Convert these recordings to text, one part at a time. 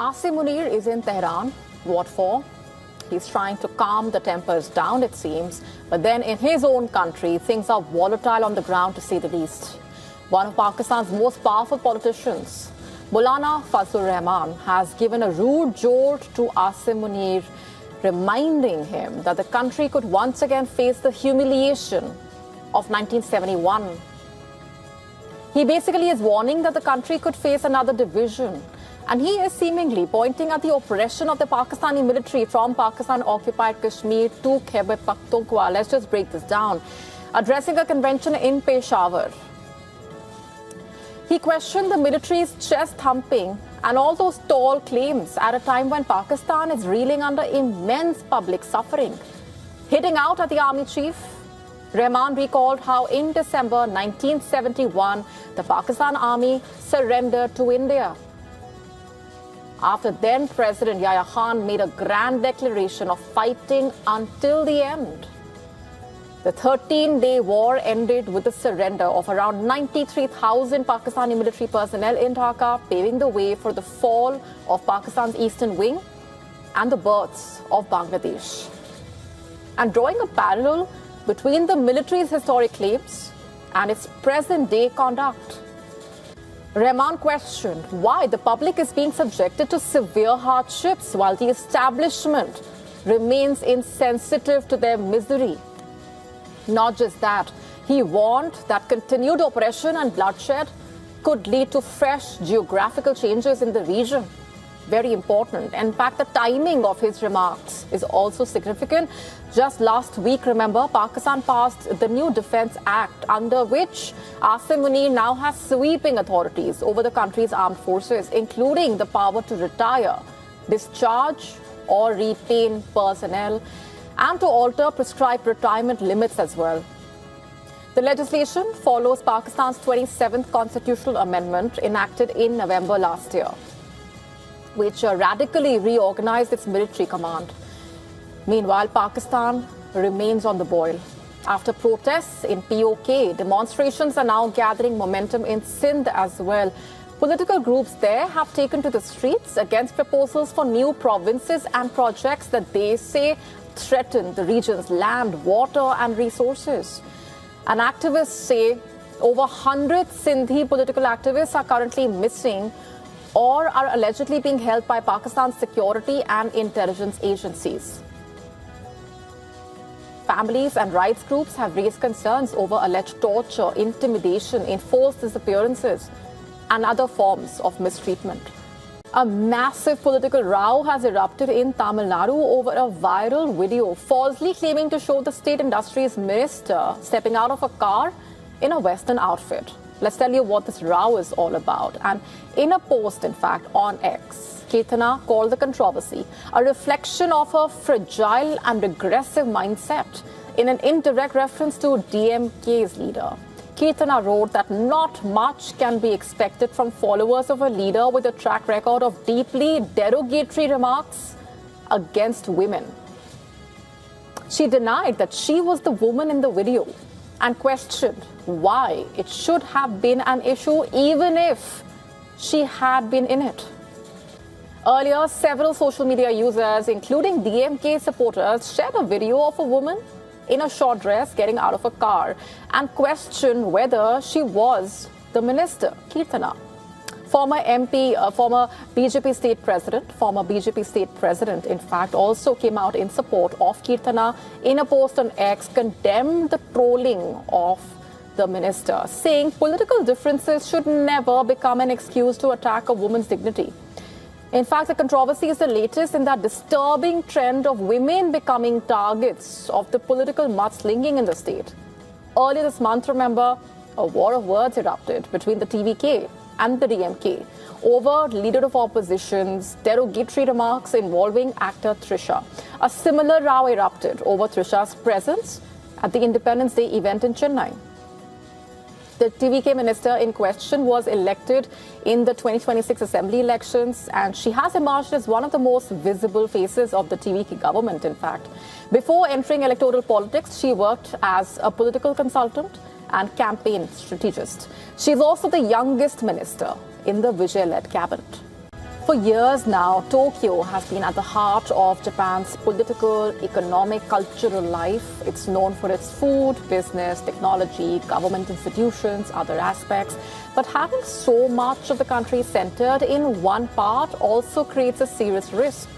Asim Munir is in Tehran. What for? He's trying to calm the tempers down, it seems. But then in his own country, things are volatile on the ground, to say the least. One of Pakistan's most powerful politicians, Maulana Fazlur Rehman, has given a rude jolt to Asim Munir, reminding him that the country could once again face the humiliation of 1971. He basically is warning that the country could face another division. And he is seemingly pointing at the oppression of the Pakistani military from Pakistan-occupied Kashmir to Khyber Pakhtunkhwa. Let's just break this down. Addressing a convention in Peshawar, he questioned the military's chest-thumping and all those tall claims at a time when Pakistan is reeling under immense public suffering. Hitting out at the army chief, Rehman recalled how in December 1971, the Pakistan army surrendered to India. After then President Yahya Khan made a grand declaration of fighting until the end. The 13-day war ended with the surrender of around 93,000 Pakistani military personnel in Dhaka, paving the way for the fall of Pakistan's eastern wing and the birth of Bangladesh. And drawing a parallel between the military's historic claims and its present-day conduct, Rehman questioned why the public is being subjected to severe hardships while the establishment remains insensitive to their misery. Not just that, he warned that continued oppression and bloodshed could lead to fresh geographical changes in the region. Very important. In fact, the timing of his remarks is also significant. Just last week, remember, Pakistan passed the new Defence Act, under which Asim Munir now has sweeping authorities over the country's armed forces, including the power to retire, discharge or retain personnel, and to alter prescribed retirement limits as well. The legislation follows Pakistan's 27th constitutional amendment enacted in November last year, which radically reorganized its military command. Meanwhile, Pakistan remains on the boil. After protests in POK, demonstrations are now gathering momentum in Sindh as well. Political groups there have taken to the streets against proposals for new provinces and projects that they say threaten the region's land, water and resources. And activists say over 100 Sindhi political activists are currently missing or are allegedly being held by Pakistan's security and intelligence agencies. Families and rights groups have raised concerns over alleged torture, intimidation, enforced disappearances, and other forms of mistreatment. A massive political row has erupted in Tamil Nadu over a viral video falsely claiming to show the state industries minister stepping out of a car in a Western outfit. Let's tell you what this row is all about. And in a post, in fact, on X, Kirtana called the controversy a reflection of her fragile and regressive mindset in an indirect reference to DMK's leader. Kirtana wrote that not much can be expected from followers of a leader with a track record of deeply derogatory remarks against women. She denied that she was the woman in the video and questioned why it should have been an issue even if she had been in it. Earlier, several social media users, including DMK supporters, shared a video of a woman in a short dress getting out of a car and questioned whether she was the minister, Kirtana. Former BJP state president, in fact, also came out in support of Kirtana. In a post on X, condemned the trolling of the minister, saying political differences should never become an excuse to attack a woman's dignity. In fact, the controversy is the latest in that disturbing trend of women becoming targets of the political mudslinging in the state. Earlier this month, remember, a war of words erupted between the TVK and the DMK over leader of opposition's derogatory remarks involving actor Trisha. A similar row erupted over Trisha's presence at the Independence Day event in Chennai. The TVK minister in question was elected in the 2026 assembly elections, and she has emerged as one of the most visible faces of the TVK government, in fact. Before entering electoral politics, she worked as a political consultant and campaign strategist. She's also the youngest minister in the Vijay-led cabinet. For years now, Tokyo has been at the heart of Japan's political, economic, cultural life. It's known for its food, business, technology, government institutions, other aspects. But having so much of the country centered in one part also creates a serious risk.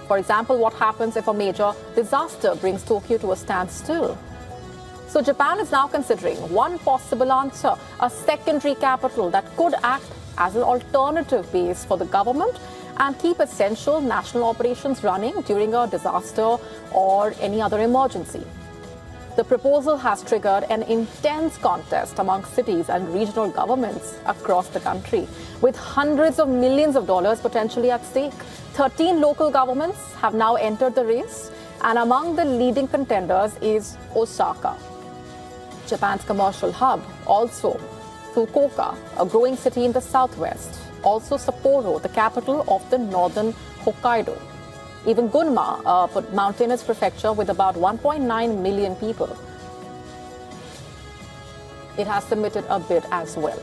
For example, what happens if a major disaster brings Tokyo to a standstill? So Japan is now considering one possible answer, a secondary capital that could act as an alternative base for the government and keep essential national operations running during a disaster or any other emergency. The proposal has triggered an intense contest among cities and regional governments across the country, with hundreds of millions of dollars potentially at stake. 13 local governments have now entered the race, and among the leading contenders is Osaka, Japan's commercial hub, also Fukuoka, a growing city in the southwest, also Sapporo, the capital of the northern Hokkaido. Even Gunma, a mountainous prefecture with about 1.9 million people. It has submitted a bid as well.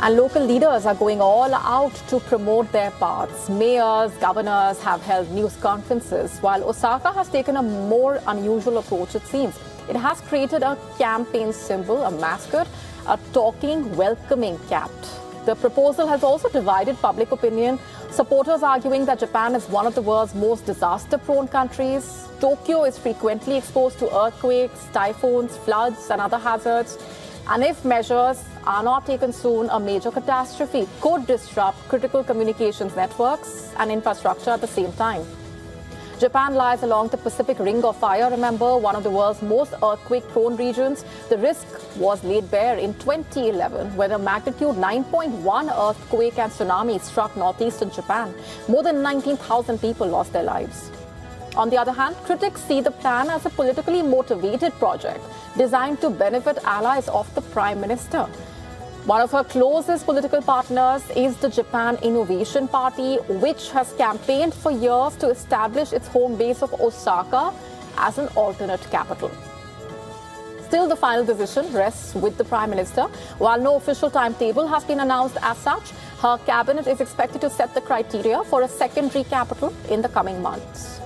And local leaders are going all out to promote their paths. Mayors, governors have held news conferences, while Osaka has taken a more unusual approach, it seems. It has created a campaign symbol, a mascot, a talking, welcoming cat. The proposal has also divided public opinion, supporters arguing that Japan is one of the world's most disaster-prone countries. Tokyo is frequently exposed to earthquakes, typhoons, floods, and other hazards. And if measures are not taken soon, a major catastrophe could disrupt critical communications networks and infrastructure at the same time. Japan lies along the Pacific Ring of Fire, remember, one of the world's most earthquake-prone regions. The risk was laid bare in 2011, when a magnitude 9.1 earthquake and tsunami struck northeastern Japan. More than 19,000 people lost their lives. On the other hand, critics see the plan as a politically motivated project designed to benefit allies of the Prime Minister. One of her closest political partners is the Japan Innovation Party, which has campaigned for years to establish its home base of Osaka as an alternate capital. Still, the final decision rests with the Prime Minister. While no official timetable has been announced as such, her cabinet is expected to set the criteria for a secondary capital in the coming months.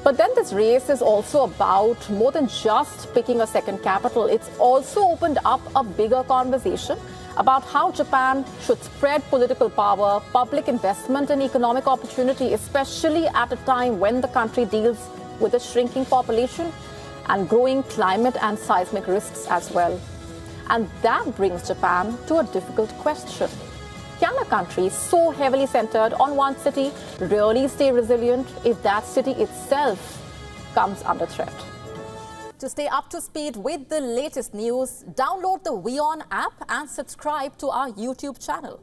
But then this race is also about more than just picking a second capital. It's also opened up a bigger conversation about how Japan should spread political power, public investment and economic opportunity, especially at a time when the country deals with a shrinking population and growing climate and seismic risks as well. And that brings Japan to a difficult question. Can a country so heavily centered on one city really stay resilient if that city itself comes under threat? To stay up to speed with the latest news, download the WION app and subscribe to our YouTube channel.